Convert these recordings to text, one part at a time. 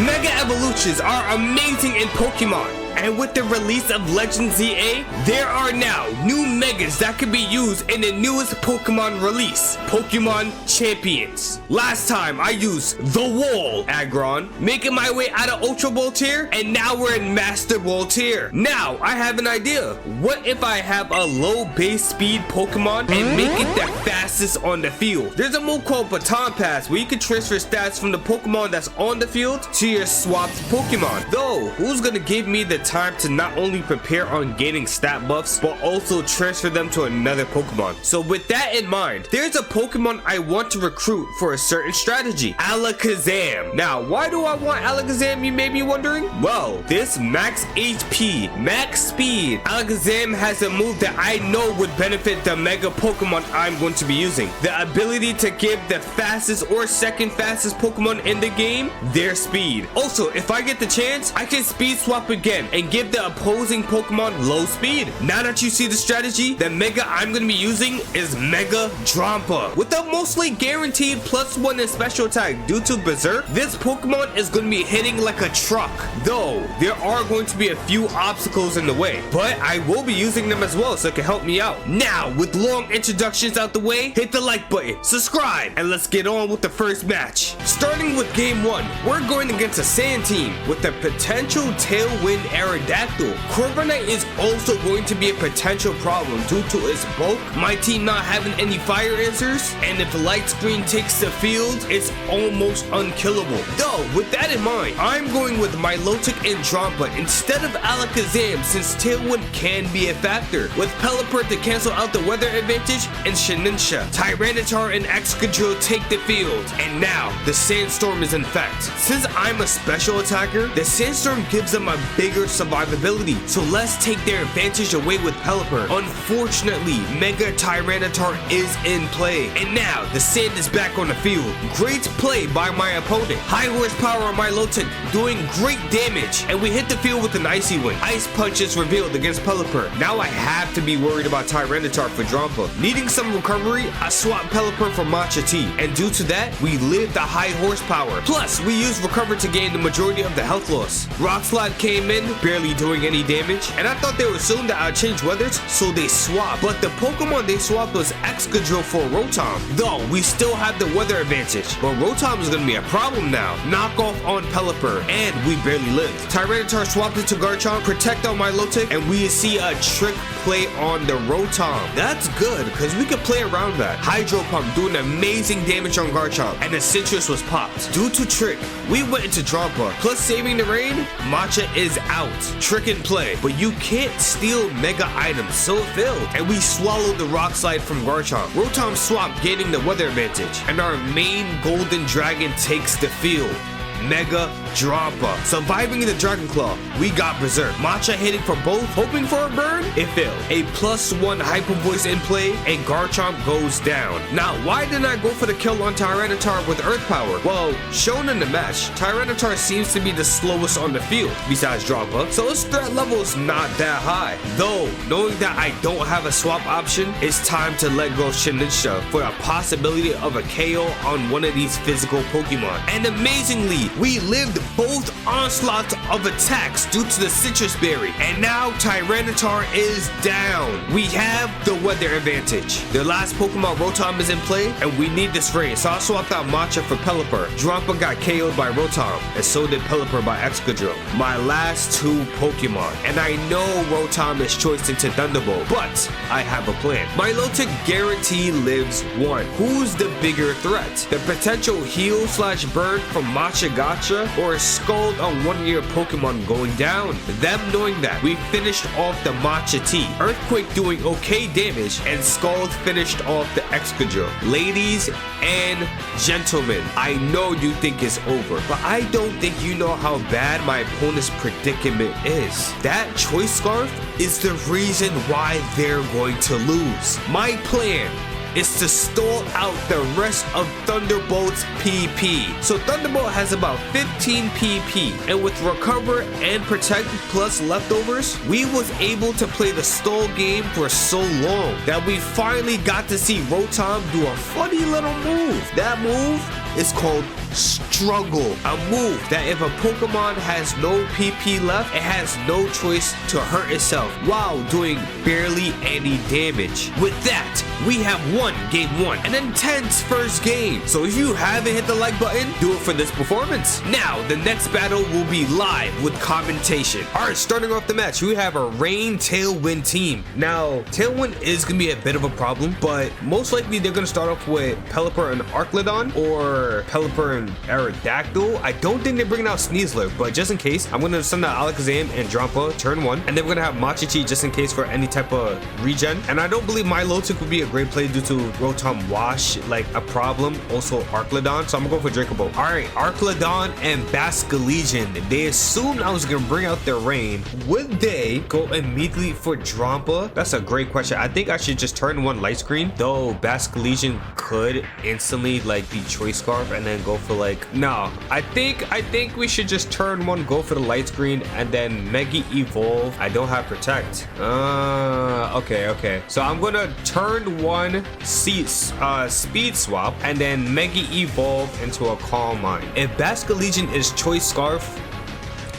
Mega evolutions are amazing in Pokemon. And with the release of Legend ZA, there are now new Megas that can be used in the newest Pokemon release, Pokemon Champions. Last time I used the Wall Aggron, making my way out of Ultra Ball tier, and now we're in Master Ball tier. Now I have an idea. What if I have a low base speed Pokemon and make it the fastest on the field? There's a move called Baton Pass where you can transfer stats from the Pokemon that's on the field to your swapped Pokemon. Though, who's gonna give me the time to not only prepare on gaining stat buffs but also transfer them to another Pokemon? So with that in mind, there's a Pokemon I want to recruit for a certain strategy, Alakazam. Now why do I want Alakazam, you may be wondering? Well, this max HP, max speed Alakazam has a move that I know would benefit the Mega Pokemon I'm going to be using. The ability to give the fastest or second fastest Pokemon in the game their speed. Also, if I get the chance, I can speed swap again and give the opposing Pokemon low speed. Now that you see the strategy, the Mega I'm going to be using is Mega Drampa. With a mostly guaranteed +1 in special attack due to Berserk, this Pokemon is going to be hitting like a truck. Though, there are going to be a few obstacles in the way, but I will be using them as well so it can help me out. Now, with long introductions out the way, hit the like button, subscribe, and let's get on with the first match. Starting with game 1, we're going against a Sand team with a potential Tailwind Aerodactyl. Corviknight is also going to be a potential problem due to its bulk, my team not having any fire answers, and if Light Screen takes the field, it's almost unkillable. Though, with that in mind, I'm going with Milotic and Drampa instead of Alakazam since Tailwind can be a factor, with Pelipper to cancel out the weather advantage and Shininsha. Tyranitar and Excadrill take the field, and now the Sandstorm is in fact. Since I'm a special attacker, the Sandstorm gives them a bigger survivability, so let's take their advantage away with Pelipper. Unfortunately, Mega Tyranitar is in play, and now the Sand is back on the field. Great play by my opponent. High horsepower on Milotic doing great damage, and we hit the field with an Icy Wind. Ice Punch is revealed against Pelipper. Now I have to be worried about Tyranitar for Drampa. Needing some recovery, I swap Pelipper for Matcha Tea, and due to that, we live the high horsepower. Plus, we use Recover to gain the majority of the health loss. Rock Slide came in, barely doing any damage, and I thought they would assume that I'd change weathers, so they swapped. But the Pokemon they swapped was Excadrill for Rotom. Though, we still have the weather advantage, but Rotom is going to be a problem now. Knockoff on Pelipper, and we barely lived. Tyranitar swapped it to Garchomp, Protect on Milotic, and we see a Trick play on the Rotom. That's good, because we could play around that. Hydro Pump doing amazing damage on Garchomp, and the Citrus was popped. Due to Trick, we went into Drampa. Plus saving the rain, Matcha is out. Trick in play, but you can't steal Mega items, so it failed. And we swallowed the Rock Slide from Garchomp. Rotom swap gaining the weather advantage, and our main Golden Dragon takes the field. Mega Drampa. Surviving the Dragon Claw, we got Berserk. Matcha hitting for both, hoping for a burn. It failed. A +1 Hyper Voice in play, and Garchomp goes down. Now, why didn't I go for the kill on Tyranitar with Earth Power? Well, shown in the match, Tyranitar seems to be the slowest on the field, besides Drampa, so its threat level is not that high. Though, knowing that I don't have a swap option, it's time to let go of Shininsha for a possibility of a KO on one of these physical Pokemon. And amazingly, we lived both onslaughts of attacks due to the Citrus Berry, and now Tyranitar is down. We have the weather advantage. The last Pokemon Rotom is in play, and we need this rain, so I swapped out Matcha for Pelipper. Drampa got KO'd by Rotom, and so did Pelipper by Excadrill. My last two Pokemon, and I know Rotom is choiced into Thunderbolt, but I have a plan. Milotic guarantee lives 1. Who's the bigger threat? The potential heal/burn from Matcha Gotcha, or a Scald on one of your Pokemon going down? Them knowing that, we finished off the Matcha Tea. Earthquake doing okay damage, and Scald finished off the Excadrill. Ladies and gentlemen, I know you think it's over, but I don't think you know how bad my opponent's predicament is. That Choice Scarf is the reason why they're going to lose. My plan is to stall out the rest of Thunderbolt's PP. So Thunderbolt has about 15 PP, and with Recover and Protect plus leftovers, we was able to play the stall game for so long that we finally got to see Rotom do a funny little move. That move is called Struggle, a move that if a Pokemon has no PP left, it has no choice to hurt itself while doing barely any damage. With that, we have won game 1, an intense first game. So if you haven't hit the like button, do it for this performance. Now, the next battle will be live with commentation. Alright, starting off the match, we have a Rain Tailwind team. Now, Tailwind is going to be a bit of a problem, but most likely they're going to start off with Pelipper and Archlydon, or Pelipper and Aerodactyl. I don't think they're bringing out Sneasler, but just in case, I'm going to send out Alakazam and Drampa turn 1, and then we're going to have Machichi just in case for any type of regen. And I don't believe Milotic would be a great play due to Rotom Wash, like a problem. Also Archlydon, so I'm going to go for Draco Ball. Alright, Archlydon and Basculegion. They assumed I was going to bring out their Rain. Would they go immediately for Drampa? That's a great question. I think I should just turn 1 Light Screen, though Basculegion could instantly like be Choice Scarf and then go for like, no, I think we should just turn 1, go for the Light Screen, and then Mega Evolve. I don't have Protect. Okay, so I'm gonna turn 1 Speed Swap and then Mega Evolve into a Calm Mind. If Basculegion is Choice Scarf,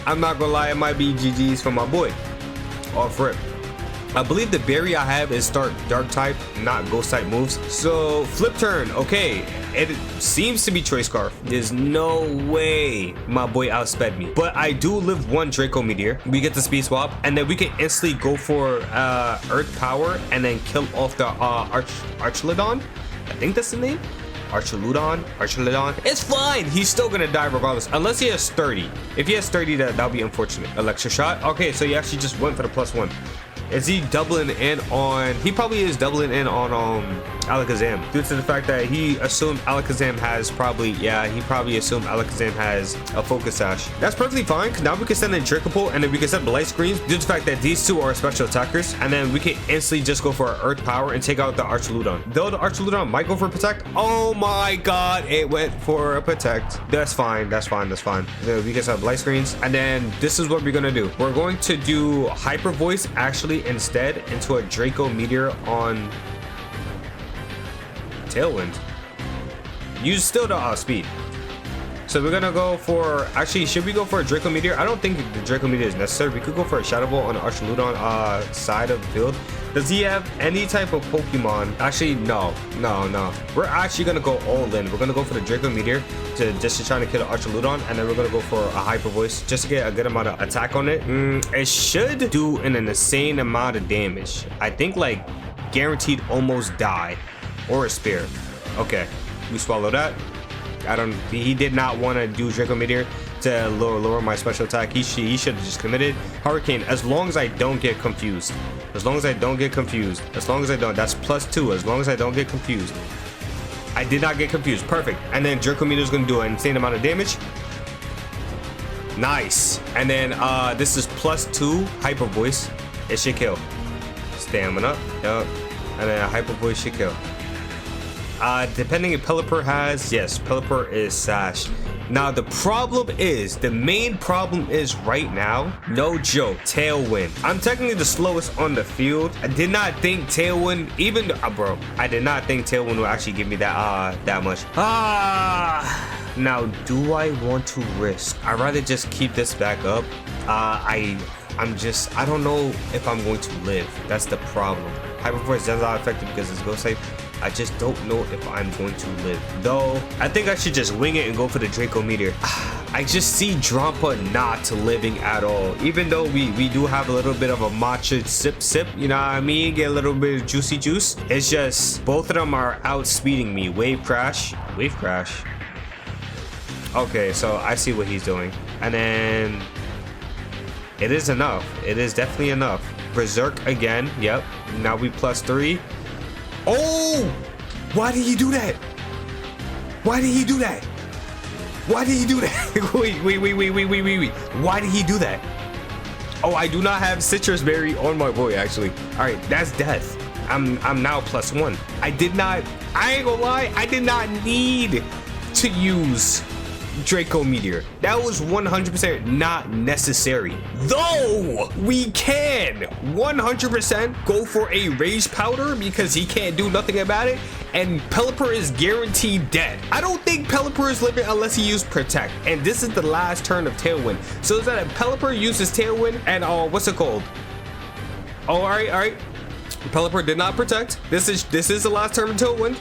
I'm not gonna lie, it might be GG's for my boy. Off rip. I believe the berry I have is start dark type, not ghost type moves. So flip turn, okay. It seems to be Choice Scarf. There's no way my boy outsped me. But I do live 1 Draco Meteor. We get the speed swap, and then we can instantly go for Earth Power and then kill off the Archlydon. I think that's the name. Archlydon. It's fine. He's still gonna die regardless, unless he has 30. If he has 30, that'll be unfortunate. Electric Shot. Okay, so he actually just went for the +1. Is he doubling in on? He probably is doubling in on Alakazam due to the fact that he assumed Alakazam has he probably assumed Alakazam has a Focus Sash. That's perfectly fine, because now we can send in Dracopult and then we can set the Light Screens due to the fact that these two are special attackers, and then we can instantly just go for Earth Power and take out the Archlydon. Though the Archlydon might go for Protect. Oh my god, it went for a Protect. That's fine. Then we can set Light Screens, and then this is what we're gonna do. We're going to do Hyper Voice actually instead into a Draco Meteor on Tailwind. Use still the speed. So we're gonna go for, actually, should we go for a Draco Meteor? I don't think the Draco Meteor is necessary. We could go for a Shadow Ball on the Archlydon side of the field. Does he have any type of Pokemon? Actually, no. We're actually gonna go all in. We're gonna go for the Draco Meteor just to try to kill the Archlydon, and then we're gonna go for a Hyper Voice just to get a good amount of attack on it. It should do an insane amount of damage. I think like guaranteed almost die, or a Spear. Okay, we swallow that. He did not want to do Draco Meteor to lower my special attack. He should have just committed Hurricane, as long as I don't get confused. That's +2, as long as I don't get confused. I did not get confused. Perfect. And then Draco Meteor is going to do an insane amount of damage. Nice. And then this is +2 Hyper Voice. It should kill. Stamina. Yup. And then Hyper Voice should kill. Depending if Pelipper has, yes, Pelipper is Sash. Now the main problem is right now, no joke, Tailwind. I'm technically the slowest on the field. I did not think Tailwind, I did not think Tailwind would actually give me that much. Now do I want to risk? I'd rather just keep this back up. I don't know if I'm going to live. That's the problem. Hyper Voice is not effective because it's Ghost type. I just don't know if I'm going to live. Though, I think I should just wing it and go for the Draco Meteor. I just see Drampa not living at all. Even though we do have a little bit of a matcha sip, you know what I mean? Get a little bit of juicy juice. It's just, both of them are outspeeding me. Wave Crash. Okay, so I see what he's doing. And then, it is enough. It is definitely enough. Berserk again. Yep. Now we +3. Oh! Why did he do that? Wait. Why did he do that? Oh, I do not have Citrus Berry on my boy, actually. Alright, that's death. I'm now +1. I ain't gonna lie, I did not need to use Draco Meteor. That was 100% not necessary. Though we can 100% go for a Rage Powder because he can't do nothing about it, and Pelipper is guaranteed dead. I don't think Pelipper is living unless he used Protect, and this is the last turn of Tailwind. So is that if Pelipper uses Tailwind and what's it called? Oh, all right. Pelipper did not Protect. This is the last turn of Tailwind.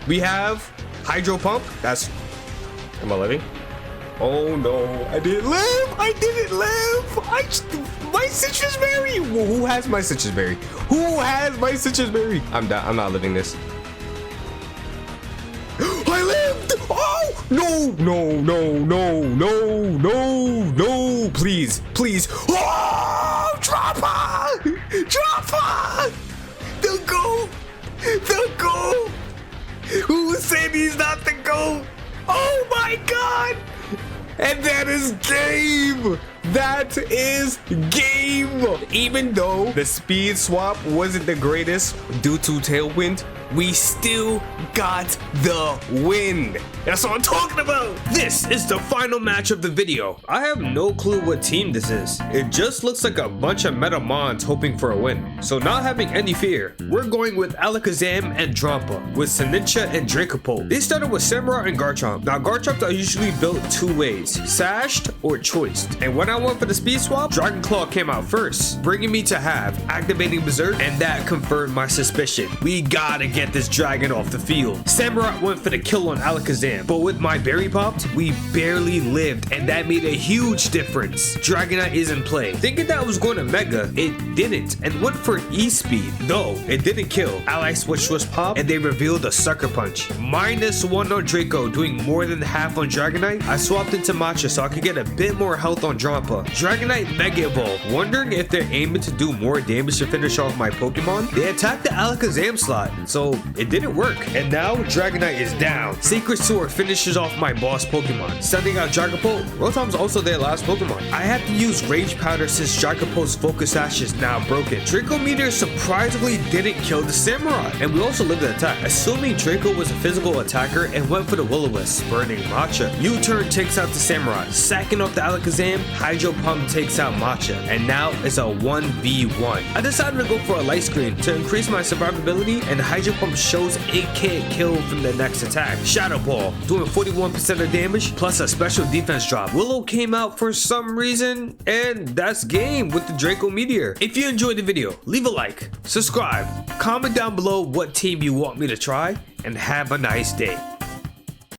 We have Hydro Pump. Am I living? Oh no, I didn't live. My Citrus Berry. Who has my Citrus Berry? I'm not living this. I lived. Oh no. Please. Oh, drampa. The GOAT. Who said he's not the GOAT? Oh my God. And that is game. Even though the speed swap wasn't the greatest due to Tailwind, we still got the win. That's what I'm talking about. This is the final match of the video. I have no clue what team this is. It just looks like a bunch of Metamons hoping for a win. So not having any fear, we're going with Alakazam and Drampa with Sinistcha and Dracopult. They started with Samurai and Garchomp. Now Garchomps are usually built two ways, sashed or choiced. And when I went for the speed swap, Dragon Claw came out first, bringing me to have activating Berserk, and that confirmed my suspicion. We gotta get this dragon off the field. Samurai went for the kill on Alakazam, but with my berry popped, we barely lived, and that made a huge difference. Dragonite is in play. Thinking that was going to Mega, it didn't, and went for E-Speed. Though, it didn't kill. Ally Switch was popped, and they revealed a Sucker Punch. -1 on Draco, doing more than half on Dragonite. I swapped into Matcha so I could get a bit more health on Drampa. Dragonite Mega Evolve, wondering if they're aiming to do more damage to finish off my Pokemon. They attacked the Alakazam slot, so it didn't work. And now Dragonite is down. Sacred Sword finishes off my boss Pokemon. Sending out Dragapult. Rotom's also their last Pokemon. I have to use Rage Powder since Dragapult's Focus Sash is now broken. Draco Meteor surprisingly didn't kill the Samurai, and we also lived the attack. Assuming Draco was a physical attacker and went for the Will-O-Wisp, burning Matcha. U-Turn takes out the Samurai. Sacking off the Alakazam, Hydro Pump takes out Matcha, and now it's a 1v1. I decided to go for a Light Screen to increase my survivability, and Hydro Pump shows it can't kill from the next attack. Shadow Ball, doing 41% of damage, plus a special defense drop. Willow came out for some reason, and that's game with the Draco Meteor. If you enjoyed the video, leave a like, subscribe, comment down below what team you want me to try, and have a nice day.